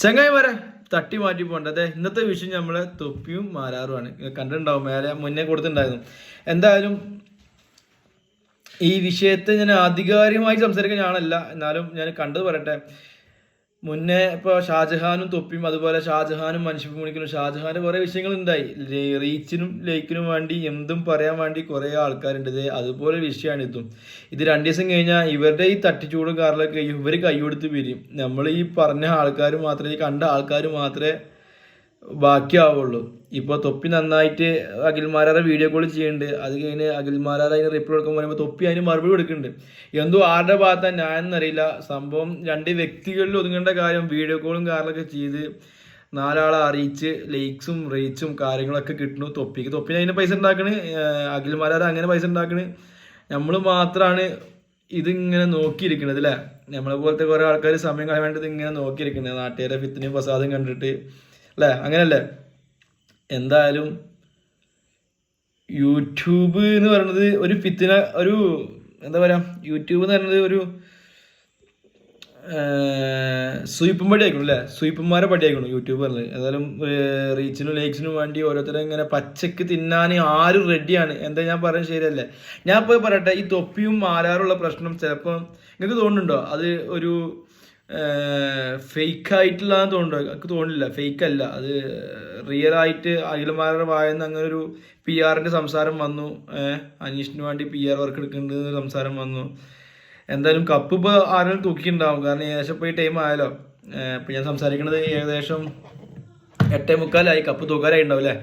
ചങ്ങായിമാരെ തട്ടി മാറ്റി പോകേണ്ടത് ഇന്നത്തെ വിഷയം നമ്മളെ തൊപ്പിയും മാരാറുമാണ്. കണ്ടിട്ടുണ്ടാവും, മേലെ മുന്നേ കൊടുത്തിട്ടുണ്ടായിരുന്നു. എന്തായാലും ഈ വിഷയത്തെ ഞാൻ ആധികാരികമായി സംസാരിക്കാൻ ഞാനല്ല, എന്നാലും ഞാൻ കണ്ടത് പറയട്ടെ. മുന്നേ ഇപ്പോൾ ഷാജഹാനും തൊപ്പിയും, അതുപോലെ ഷാജഹാനും മനുഷ്യ മുണിക്കലും ഷാജഹാൻ്റെ കുറേ വിഷയങ്ങളുണ്ടായി. റീച്ചിനും ലൈക്കിനും വേണ്ടി എന്തും പറയാൻ വേണ്ടി കുറേ ആൾക്കാരുണ്ട്. ഇത് അതുപോലെ വിഷയമാണ് ഇതും. ഇത് 2 ദിവസം കഴിഞ്ഞാൽ ഇവരുടെ ഈ തട്ടിച്ചൂടും കാറിലൊക്കെ കഴിയും, ഇവർ കൈകൊടുത്ത് പിരിയും. നമ്മൾ ഈ പറഞ്ഞ ആൾക്കാർ മാത്രമേ, ഈ കണ്ട ആൾക്കാർ മാത്രമേ ബാക്കിയാവുള്ളൂ. ഇപ്പോൾ തൊപ്പി നന്നായിട്ട് അഖിൽമാരാറെ വീഡിയോ കോൾ ചെയ്യുന്നുണ്ട്. അത് കഴിഞ്ഞ് അഖിൽമാരാർ അതിന് റിപ്ലൈ കൊടുക്കുമ്പോൾ പറയുമ്പോൾ തൊപ്പി അതിന് മറുപടി കൊടുക്കുന്നുണ്ട്. എന്തോ ആരുടെ ഭാഗത്താണ് ഞാനെന്നറിയില്ല. സംഭവം 2 വ്യക്തികളിൽ ഒതുങ്ങേണ്ട കാര്യം വീഡിയോ കോളും കാറിലൊക്കെ ചെയ്ത് 4 ആളെ അറിയിച്ച് ലൈക്സും റീച്ചും കാര്യങ്ങളൊക്കെ കിട്ടുന്നു. തൊപ്പി അതിന് പൈസ ഉണ്ടാക്കണ്, അഖിൽമാരാർ അങ്ങനെ പൈസ ഉണ്ടാക്കണ്. നമ്മൾ മാത്രമാണ് ഇതിങ്ങനെ നോക്കിയിരിക്കുന്നത് അല്ലേ. നമ്മളെ പോലത്തെ കുറേ ആൾക്കാർ സമയം കളയാൻ വേണ്ടി ഇതിങ്ങനെ നോക്കിയിരിക്കുന്നത്, നാട്ടുകാരെ ഫിത്തിനെയും ഫസാദും കണ്ടിട്ട് അല്ലേ, അങ്ങനെയല്ലേ. എന്തായാലും യൂട്യൂബ് എന്ന് പറയുന്നത് ഒരു ഫിത്തിന, ഒരു എന്താ പറയുക, യൂട്യൂബ് എന്ന് പറയുന്നത് ഒരു സ്വീപ്പും പടി ആയിക്കണം അല്ലേ, സ്വീപ്പന്മാരെ പടി ആയിക്കണം യൂട്യൂബ് പറഞ്ഞത്. ഏതായാലും റീച്ചിനും ലൈക്സിനും വേണ്ടി ഓരോരുത്തരും ഇങ്ങനെ പച്ചക്ക് തിന്നാൻ ആരും റെഡിയാണ്. എന്താ ഞാൻ പറയുന്നത് ശരിയല്ലേ? ഞാൻ ഇപ്പോൾ പറയട്ടെ, ഈ തൊപ്പിയും മാരാറുള്ള പ്രശ്നം ചിലപ്പോൾ നിങ്ങൾക്ക് തോന്നുന്നുണ്ടോ അത് ഒരു ഫേക്ക് ആയിട്ടുള്ളതെന്ന് തോന്നുന്നുണ്ടോ? എനിക്ക് തോന്നുന്നില്ല, ഫേക്ക് അല്ല, അത് റിയൽ ആയിട്ട് അഖിൽമാരുടെ വായന്ന് അങ്ങനെ ഒരു PR സംസാരം വന്നു. അനീഷിന് വേണ്ടി PR വർക്ക് എടുക്കേണ്ടത് സംസാരം വന്നു. എന്തായാലും കപ്പ് ഇപ്പോൾ ആരെങ്കിലും തൂക്കിയിട്ടുണ്ടാവും, കാരണം ഏകദേശം ഇപ്പോൾ ഈ ടൈം ആയാലോ. ഇപ്പം ഞാൻ സംസാരിക്കുന്നത് ഏകദേശം 8:45 കപ്പ് തൂക്കാനായി ഉണ്ടാവും അല്ലേ.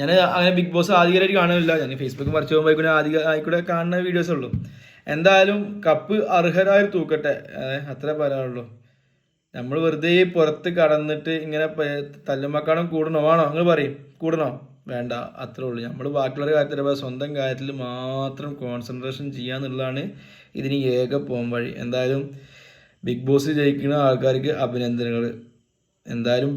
ഞാൻ അങ്ങനെ ബിഗ് ബോസ് ആധികാരികമായിട്ട് കാണുന്നില്ല, ഞാൻ ഫേസ്ബുക്ക് മറിച്ച് പോകുമ്പോൾ ആയിക്കൂടെ കാണുന്ന വീഡിയോസേ ഉള്ളൂ. എന്തായാലും കപ്പ് അർഹരായി തൂക്കട്ടെ, അത്രേ പറയാനുള്ളൂ. നമ്മൾ വെറുതെ പുറത്ത് കടന്നിട്ട് ഇങ്ങനെ തല്ലുമക്കാണം കൂടണോ? ആണോ? നിങ്ങൾ പറയും കൂടണോ? വേണ്ട, അത്രേ ഉള്ളൂ. നമ്മൾ ബാക്കിയുള്ള കാര്യത്തിൽ സ്വന്തം കാര്യത്തിൽ മാത്രം കോൺസെൻട്രേഷൻ ചെയ്യാന്നുള്ളതാണ് ഇതിന് ഏക പോകാൻ വഴി. എന്തായാലും ബിഗ് ബോസ് ജയിക്കുന്ന ആൾക്കാർക്ക് അഭിനന്ദനങ്ങൾ. എന്തായാലും